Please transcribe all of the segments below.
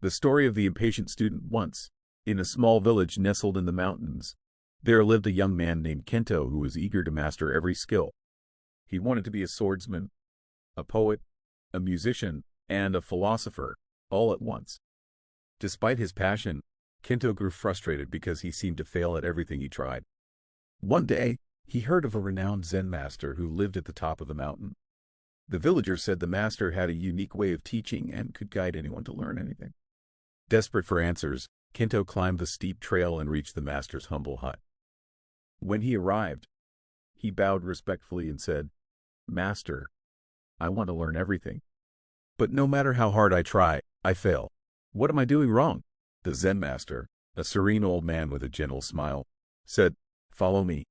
The story of the impatient student. Once, in a small village nestled in the mountains, there lived a young man named Kento who was eager to master every skill. He wanted to be a swordsman, a poet, a musician, and a philosopher, all at once. Despite his passion, Kento grew frustrated because he seemed to fail at everything he tried. One day, he heard of a renowned Zen master who lived at the top of the mountain. The villagers said the master had a unique way of teaching and could guide anyone to learn anything. Desperate for answers, Kento climbed the steep trail and reached the master's humble hut. When he arrived, he bowed respectfully and said, "Master, I want to learn everything. But no matter how hard I try, I fail. What am I doing wrong?" The Zen master, a serene old man with a gentle smile, said, "Follow me."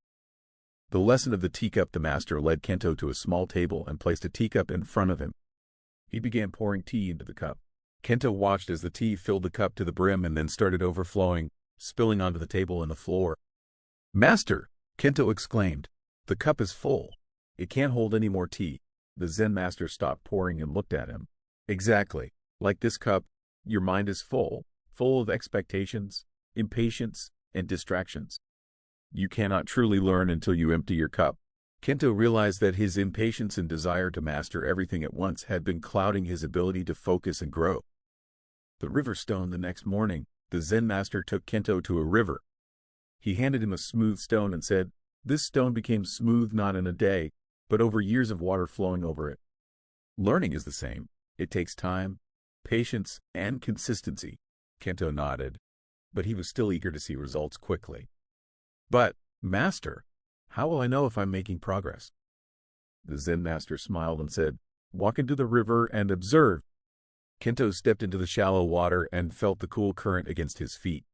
The lesson of the teacup. The master led Kento to a small table and placed a teacup in front of him. He began pouring tea into the cup. Kento watched as the tea filled the cup to the brim and then started overflowing, spilling onto the table and the floor. "Master," Kento exclaimed, "the cup is full. It can't hold any more tea." The Zen master stopped pouring and looked at him. "Exactly. Like this cup, your mind is full of expectations, impatience, and distractions. You cannot truly learn until you empty your cup." Kento realized that his impatience and desire to master everything at once had been clouding his ability to focus and grow. The river stone. The next morning, the Zen master took Kento to a river. He handed him a smooth stone and said, "This stone became smooth not in a day, but over years of water flowing over it." Learning is the same. It takes time, patience, and consistency. Kento nodded, but he was still eager to see results quickly. "But, Master, how will I know if I'm making progress?" The Zen master smiled and said, "Walk into the river and observe." Kento stepped into the shallow water and felt the cool current against his feet.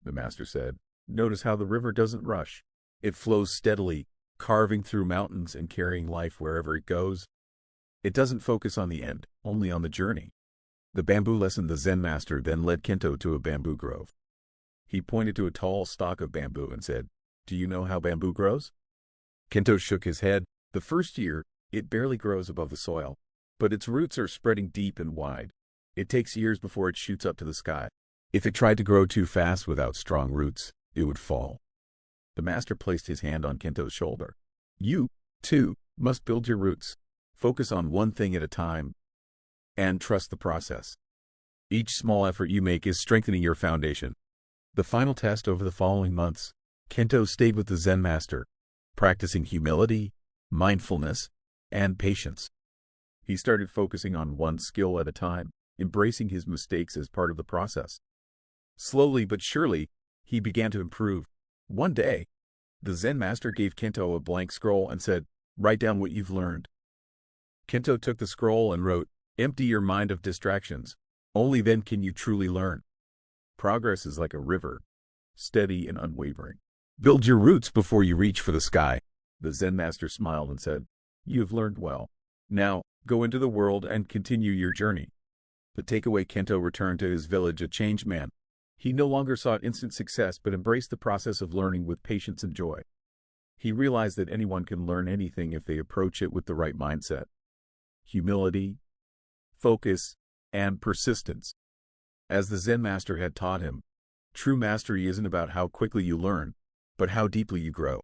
The master said, "Notice how the river doesn't rush. It flows steadily, carving through mountains and carrying life wherever it goes. It doesn't focus on the end, only on the journey." The bamboo lesson. The Zen master then led Kento to a bamboo grove. He pointed to a tall stalk of bamboo and said, "Do you know how bamboo grows?" Kento shook his head. The first year, it barely grows above the soil, but its roots are spreading deep and wide. It takes years before it shoots up to the sky. If it tried to grow too fast without strong roots, it would fall. The master placed his hand on Kento's shoulder. "You, too, must build your roots. Focus on one thing at a time, and trust the process. Each small effort you make is strengthening your foundation." The final test. Over the following months, Kento stayed with the Zen master, practicing humility, mindfulness, and patience. He started focusing on one skill at a time, embracing his mistakes as part of the process. Slowly but surely, he began to improve. One day, the Zen master gave Kento a blank scroll and said, "Write down what you've learned." Kento took the scroll and wrote, "Empty your mind of distractions. Only then can you truly learn. Progress is like a river, steady and unwavering. Build your roots before you reach for the sky." The Zen master smiled and said, "You have learned well. Now, go into the world and continue your journey." The takeaway. Kento returned to his village a changed man. He no longer sought instant success but embraced the process of learning with patience and joy. He realized that anyone can learn anything if they approach it with the right mindset. Humility, focus, and persistence. As the Zen master had taught him, true mastery isn't about how quickly you learn, but how deeply you grow.